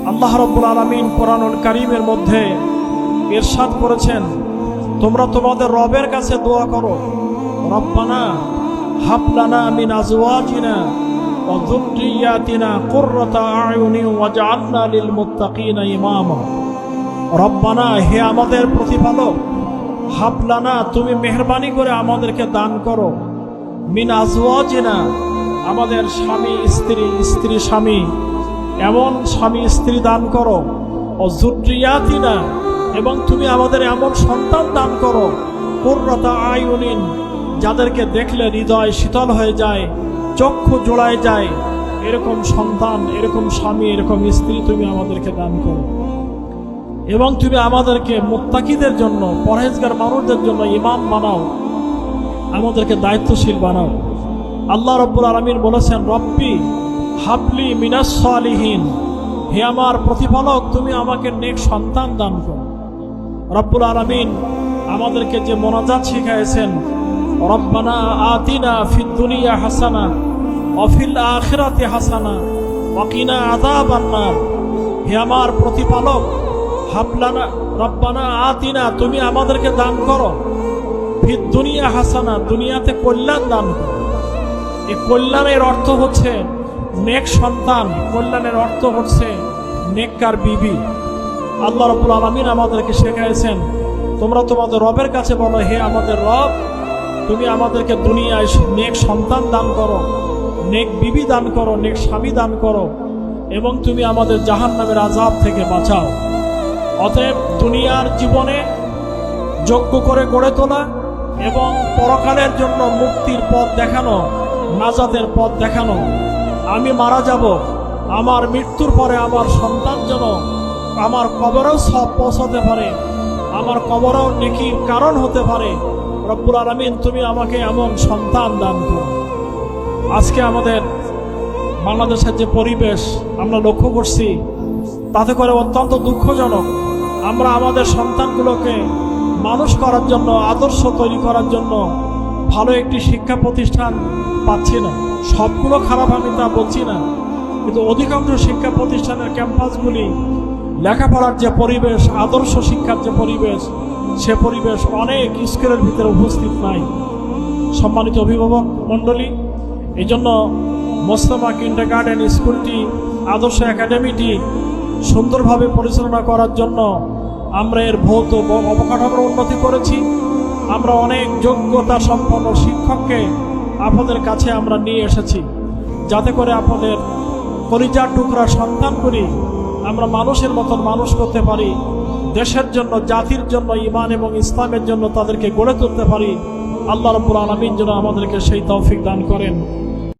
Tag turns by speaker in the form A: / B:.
A: আল্লাহ রাব্বুল আলামিন কোরআনুল কারীমের মধ্যে ইরশাদ করেছেন, তোমরা তোমাদের রবের কাছে দোয়া করো, রব্বানা হাব লানা মিন আজওয়াজিনা ওয়া যুররিয়াতিনা কুররাতা আয়ুনিন ওয়াজআলনা লিল মুত্তাকিনা ইমামা। রব্বানা, হে আমাদের প্রতিপালক, হাব লানা, তুমি মেহেরবানি করে আমাদেরকে দান করো, মিন আজওয়াজিনা, আমাদের স্বামী স্ত্রী, স্ত্রী স্বামী, এমন স্বামী স্ত্রী দান করো, ও যুররিয়াতিনা, এবং তুমি আমাদের এমন সন্তান দান করো, কুররাতা আয়ুনিন, যাদেরকে দেখলে হৃদয় শীতল হয়ে যায়, চক্ষু জোড়ায় যায়, এরকম সন্তান, এরকম স্বামী, এরকম স্ত্রী তুমি আমাদেরকে দান করো। এবং তুমি আমাদেরকে মুত্তাকিদের জন্য, পরহেজগার মানুষদের জন্য ইমাম বানাও, আমাদেরকে দায়িত্বশীল বানাও। আল্লাহ রাব্বুল আলামিন বলেছেন, রব্বি হাবলি মিনাস সালিহিন, হে আমার প্রতিপালক, তুমি আমাকে নেক সন্তান দান করো। রব্বুল আলামিন আমাদেরকে যে মোনাজাত শিখাইছেন, রব্বানা আতিনা ফিদ দুনিয়া হাসানা ওয়া ফিল আখিরাতি হাসানা ওয়া কিনা আযাবান নার, হে আমার প্রতিপালক, হাবলানা রব্বানা আতিনা, তুমি আমাদেরকে দান করো, ফিদ দুনিয়া হাসানা, দুনিয়াতে কল্যাণ দান করো। এই কল্যাণের অর্থ হচ্ছে নেক সন্তান, কল্যাণের অর্থ হচ্ছে নেককার বিবি। আল্লাহ রাব্বুল আলামিন আমাদেরকে শেখাইছেন, তোমরা তোমাদের রবের কাছে বলো, হে আমাদের রব, তুমি আমাদেরকে দুনিয়ায় নেক সন্তান দান করো, নেক বিবি দান করো, নেক স্বামী দান করো, এবং তুমি আমাদের জাহান্নামের আযাব থেকে বাঁচাও। অতএব দুনিয়ার জীবনে যোগ্য করে গড়ে তোলা এবং পরকালের জন্য মুক্তির পথ দেখানো, নাজাতের পথ দেখানো। আমি মারা যাব, আমার মৃত্যুর পরে আমার সন্তান যেন আমার কবরেও সব পৌঁছাতে পারে, আমার কবরেও নেকির কারণ হতে পারে। রব্বুল আলামিন, তুমি আমাকে এমন সন্তান দান করো। আজকে আমাদের বাংলাদেশের যে পরিবেশ আমরা লক্ষ্য করছি, তাতে করে অত্যন্ত দুঃখজনক। আমরা আমাদের সন্তানগুলোকে মানুষ করার জন্য, আদর্শ তৈরি করার জন্য ভালো একটি শিক্ষা প্রতিষ্ঠান পাচ্ছি না। সবগুলো খারাপ আমি তা বলছি না, কিন্তু অধিকাংশ শিক্ষা প্রতিষ্ঠানের ক্যাম্পাসগুলি লেখাপড়ার যে পরিবেশ, আদর্শ শিক্ষার যে পরিবেশ, সে পরিবেশ অনেক স্কুলের ভিতরে উপস্থিত নাই। সম্মানিত অভিভাবক মণ্ডলী, এই জন্য মোস্তফা কিন্ডারগার্টেন স্কুলটি, আদর্শ একাডেমিটি সুন্দরভাবে পরিচালনা করার জন্য আমরা এর ভৌত অবকাঠামোর উন্নতি করেছি। আমরা অনেক যোগ্যতা সম্পন্ন শিক্ষককে আপনাদের কাছে আমরা নিয়ে এসেছি, যাতে করে আপনাদের কলিজার টুকরা সন্তানগুলি আমরা মানুষের মতন মানুষ করতে পারি, দেশের জন্য, জাতির জন্য, ঈমান এবং ইসলামের জন্য তাদেরকে গড়ে তুলতে পারি। আল্লাহ রাব্বুল আলামিন যেন আমাদেরকে সেই তৌফিক দান করেন।